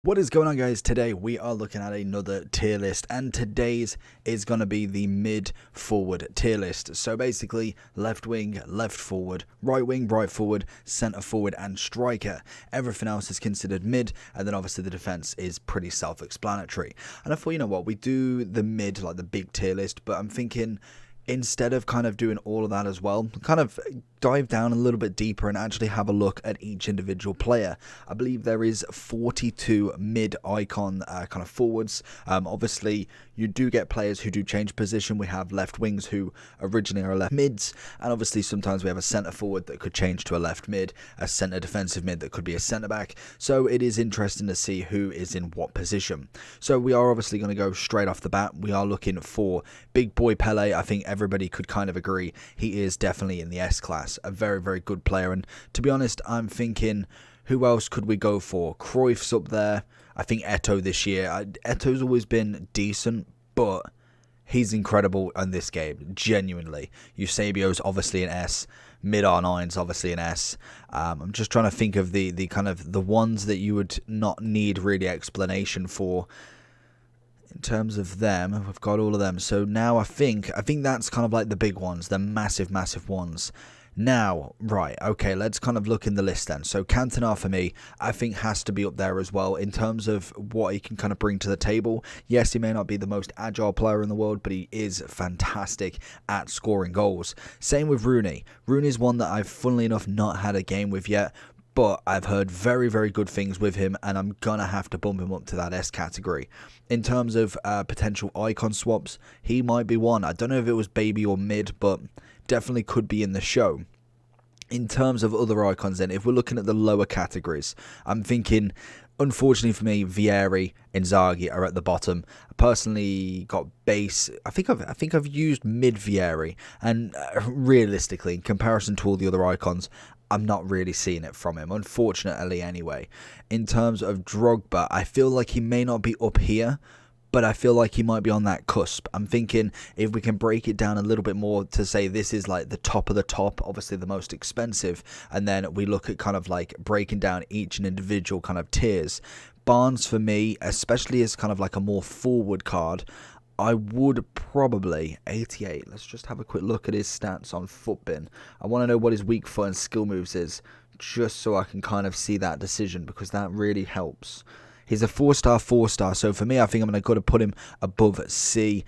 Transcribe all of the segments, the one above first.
What is going on, guys? Today we are looking at another tier list, and today's is going to be the mid forward tier list. So basically left wing, left forward, right wing, right forward, centre forward and striker. Everything else is considered mid, and then obviously the defence is pretty self-explanatory. And I thought, you know what, we do the mid, like the big tier list, but I'm thinking instead of kind of doing all of that as well, kind of dive down a little bit deeper and actually have a look at each individual player. I believe there is 42 mid icon kind of forwards. Obviously you do get players who do change position. We have left wings who originally are left mids, and obviously sometimes we have a centre forward that could change to a left mid, a centre defensive mid that could be a centre back. So it is interesting to see who is in what position. So we are obviously going to go straight off the bat. We are looking for big Boy Pele. I think everybody could kind of agree he is definitely in the S class. A very, very good player. And to be honest, I'm thinking, who else could we go for? Cruyff's up there. I think Eto'o this year. Eto'o's always been decent, but he's incredible in this game, genuinely. Eusebio's obviously an S. Mid R9's obviously an S. I'm just trying to think of the kind of the ones that you would not need really explanation for. In terms of them, we've got all of them. So now I think that's kind of like the big ones, the massive, massive ones. Now, right, okay, let's kind of look in the list then. So Cantona for me, I think has to be up there as well in terms of what he can kind of bring to the table. Yes, he may not be the most agile player in the world, but he is fantastic at scoring goals. Same with Rooney. Rooney's one that I've, funnily enough, not had a game with yet, but I've heard very, very good things with him, and I'm going to have to bump him up to that S category. In terms of potential icon swaps, he might be one. I don't know if it was baby or mid, but definitely could be in the show. In terms of other icons then, if we're looking at the lower categories, I'm thinking, unfortunately for me, Vieri, Inzaghi are at the bottom. I personally got base. I think I've used mid Vieri, and realistically, in comparison to all the other icons, I'm not really seeing it from him, unfortunately anyway. In terms of Drogba, I feel like he may not be up here, but I feel like he might be on that cusp. I'm thinking if we can break it down a little bit more to say this is like the top of the top, obviously the most expensive, and then we look at kind of like breaking down each and individual kind of tiers. Barnes for me, especially as kind of like a more forward card, I would probably, 88, let's just have a quick look at his stats on Footbin. I want to know what his weak foot and skill moves is, just so I can kind of see that decision, because that really helps. He's a 4-star, so for me, I think I'm going to put him above C.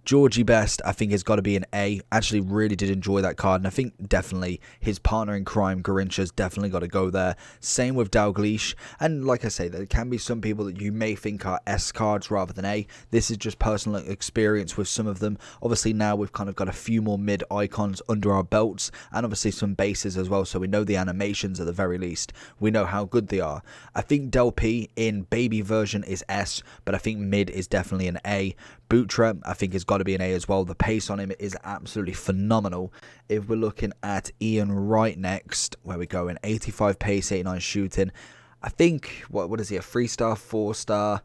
Georgie Best, I think, has got to be an A. Actually, really did enjoy that card, and I think definitely his partner in crime, Garrincha's definitely got to go there. Same with Dalglish, and like I say, there can be some people that you may think are S cards rather than A. This is just personal experience with some of them. Obviously, now we've kind of got a few more mid icons under our belts, and obviously some bases as well, so we know the animations at the very least. We know how good they are. I think Del P in baby version is S, but I think mid is definitely an A. Butra, I think, has got to be an A as well. The pace on him is absolutely phenomenal. If we're looking at Ian Wright next, where we go in 85 pace, 89 shooting, I think, what is he, a 3-star, 4-star?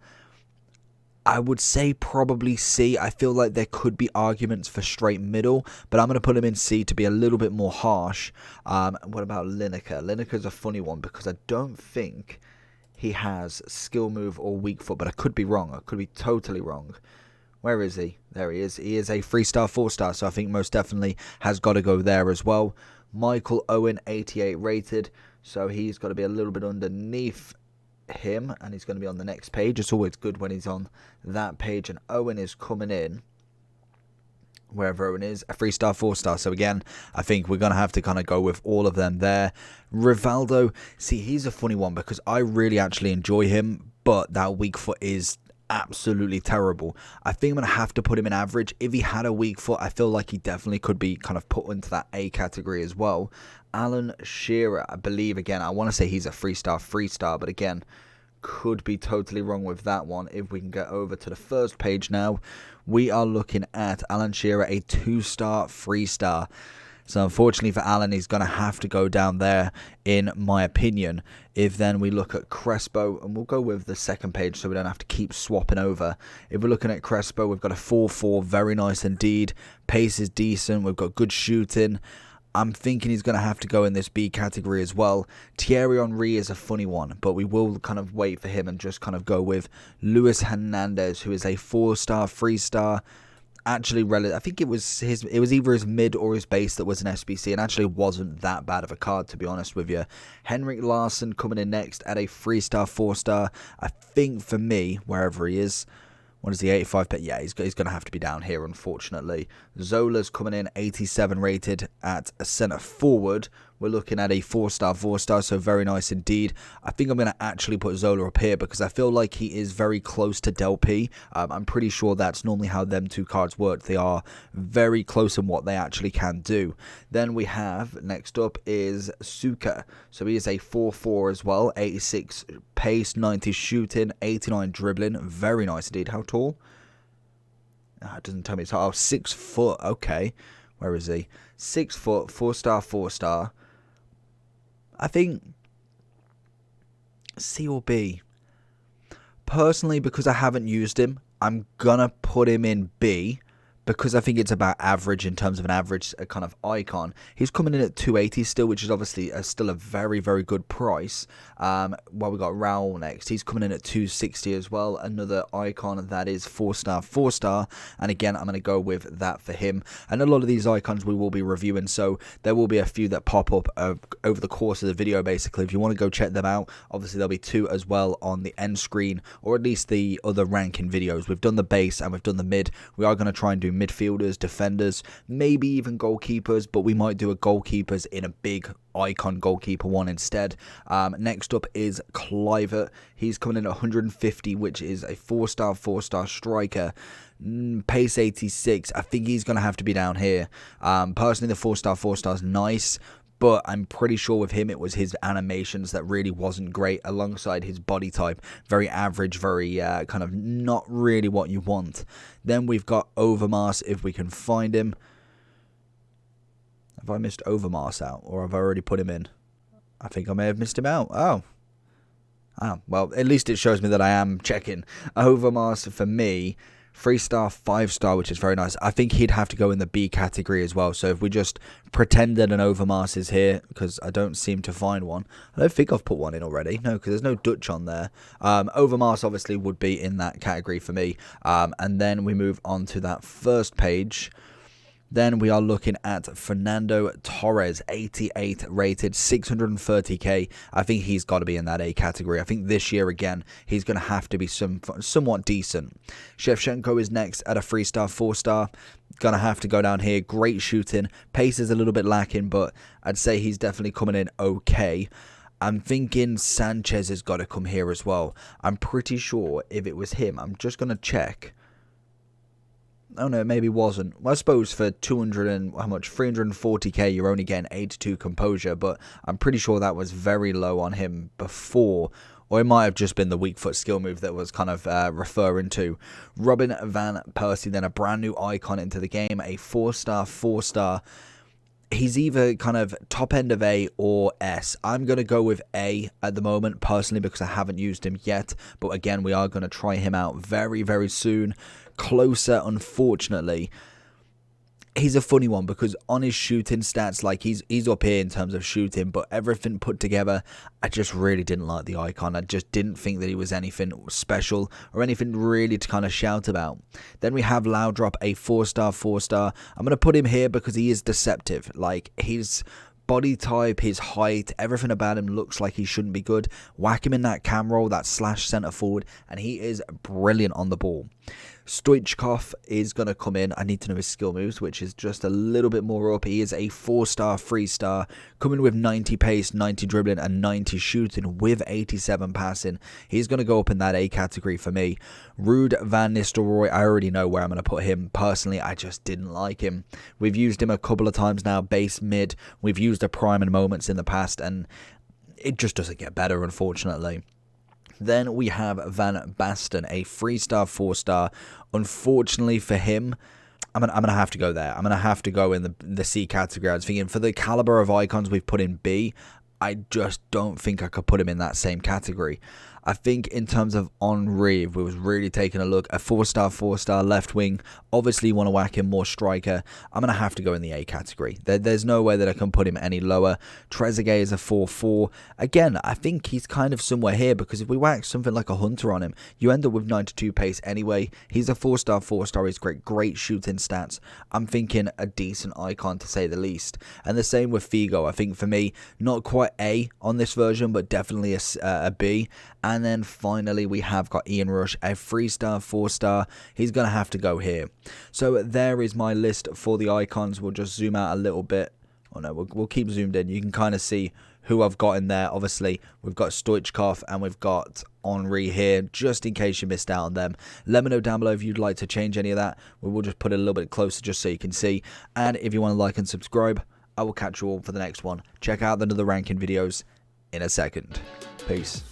I would say probably C. I feel like there could be arguments for straight middle, but I'm going to put him in C to be a little bit more harsh. What about Lineker? Lineker's a funny one because I don't think he has skill move or weak foot, but I could be wrong. I could be totally wrong. Where is he? There he is. He is a 3-star, 4-star, so I think most definitely has got to go there as well. Michael Owen, 88 rated, so he's got to be a little bit underneath him, and he's going to be on the next page. It's always good when he's on that page, and Owen is coming in, wherever Owen is, a 3-star, 4-star. So again, I think we're going to have to kind of go with all of them there. Rivaldo, see, he's a funny one because I really actually enjoy him, but that weak foot is absolutely terrible. I think I'm going to have to put him in average. If he had a weak foot, I feel like he definitely could be kind of put into that A category as well. Alan Shearer, I believe, again, I want to say he's a 3-star, but again, could be totally wrong with that one. If we can get over to the first page now, we are looking at Alan Shearer, a 2-star, 3-star. So unfortunately for Alan, he's going to have to go down there, in my opinion. If then we look at Crespo, and we'll go with the second page so we don't have to keep swapping over. If we're looking at Crespo, we've got a 4-4, very nice indeed. Pace is decent, we've got good shooting. I'm thinking he's going to have to go in this B category as well. Thierry Henry is a funny one, but we will kind of wait for him and just kind of go with Luis Hernandez, who is a 4-star, 3-star. Actually, I think it was either his mid or his base that was an SBC, and actually wasn't that bad of a card, to be honest with you. Henrik Larson coming in next at a 3-star, 4-star. I think for me, wherever he is, what is the 85? But yeah, he's going to have to be down here, unfortunately. Zola's coming in 87 rated at a centre forward. We're looking at a 4-star, 4-star, so very nice indeed. I think I'm going to actually put Zola up here because I feel like he is very close to Del P. I'm pretty sure that's normally how them two cards work. They are very close in what they actually can do. Then we have, next up is Suka. So he is a 4-4 as well, 86 pace, 90 shooting, 89 dribbling. Very nice indeed. How tall? It doesn't tell me. It's 6 foot. Okay. Where is he? 6 foot, 4-star, 4-star. I think C or B. Personally, because I haven't used him, I'm going to put him in B. Because I think it's about average in terms of an average kind of icon. He's coming in at 280 still, which is obviously still a very, very good price. Well, we got Raul next. He's coming in at 260 as well. Another icon that is 4-star, 4-star. And again, I'm going to go with that for him. And a lot of these icons we will be reviewing. So there will be a few that pop up over the course of the video, basically. If you want to go check them out, obviously there'll be 2 as well on the end screen. Or at least the other ranking videos. We've done the base and we've done the mid. We are going to try and do midfielders, defenders, maybe even goalkeepers, but we might do a goalkeepers in a big icon goalkeeper one instead. Next up is Clivert. He's coming in at 150, which is a 4-star, 4-star striker. Pace 86. I think he's going to have to be down here. Personally, the 4-star, 4-star is nice, but I'm pretty sure with him it was his animations that really wasn't great alongside his body type. Very average, very kind of not really what you want. Then we've got Overmars if we can find him. Have I missed Overmars out or have I already put him in? I think I may have missed him out. Oh, well, at least it shows me that I am checking. Overmars for me, 3-star, 5-star, which is very nice. I think he'd have to go in the B category as well. So if we just pretend that an Overmars is here, because I don't seem to find one. I don't think I've put one in already. No, because there's no Dutch on there. Overmars obviously would be in that category for me. And then we move on to that first page. Then we are looking at Fernando Torres, 88 rated, 630k. I think he's got to be in that A category. I think this year, again, he's going to have to be somewhat decent. Shephenko is next at a 3-star, 4-star. Going to have to go down here. Great shooting. Pace is a little bit lacking, but I'd say he's definitely coming in okay. I'm thinking Sanchez has got to come here as well. I'm pretty sure if it was him, I'm just going to check. Oh no, it maybe wasn't. Well, I suppose for 340k, you're only getting 82 composure, but I'm pretty sure that was very low on him before, or it might have just been the weak foot skill move that was kind of referring to. Robin van Persie, then a brand new icon into the game, a 4-star, 4-star. He's either kind of top end of A or S. I'm going to go with A at the moment, personally, because I haven't used him yet. But again, we are going to try him out very, very soon. Closer, unfortunately. He's a funny one because on his shooting stats, like he's up here in terms of shooting, but everything put together, I just really didn't like the icon. I just didn't think that he was anything special or anything really to kind of shout about. Then we have Laudrup, a 4-star, 4-star. I'm going to put him here because he is deceptive. Like his body type, his height, everything about him looks like he shouldn't be good. Whack him in that cam roll, that slash centre forward, and he is brilliant on the ball. Stoichkov is going to come in. I need to know his skill moves, which is just a little bit more up. He is a 4-star, 3-star, coming with 90 pace, 90 dribbling, and 90 shooting with 87 passing. He's going to go up in that A category for me. Ruud van Nistelrooy, I already know where I'm going to put him. Personally, I just didn't like him. We've used him a couple of times now, base, mid. We've used a prime in moments in the past, and it just doesn't get better, unfortunately. Then we have Van Basten, a 3-star, 4-star. Unfortunately for him, I'm gonna have to go there. I'm gonna have to go in the C category. I was thinking for the caliber of icons we've put in B, I just don't think I could put him in that same category. I think in terms of Henri, if we was really taking a look, a 4-star left wing, obviously you want to whack him more striker. I'm going to have to go in the A category. There's no way that I can put him any lower. Trezeguet is a 4-4. Again, I think he's kind of somewhere here, because if we whack something like a Hunter on him, you end up with 92 pace anyway. He's a 4-star. He's great shooting stats. I'm thinking a decent icon, to say the least. And the same with Figo. I think for me, not quite A on this version, but definitely a B. And then finally, we have got Ian Rush, a 3-star, 4-star. He's going to have to go here. So there is my list for the icons. We'll just zoom out a little bit. Oh no, we'll keep zoomed in. You can kind of see who I've got in there. Obviously, we've got Stoichkov and we've got Henri here, just in case you missed out on them. Let me know down below if you'd like to change any of that. We will just put it a little bit closer just so you can see. And if you want to like and subscribe, I will catch you all for the next one. Check out the other ranking videos in a second. Peace.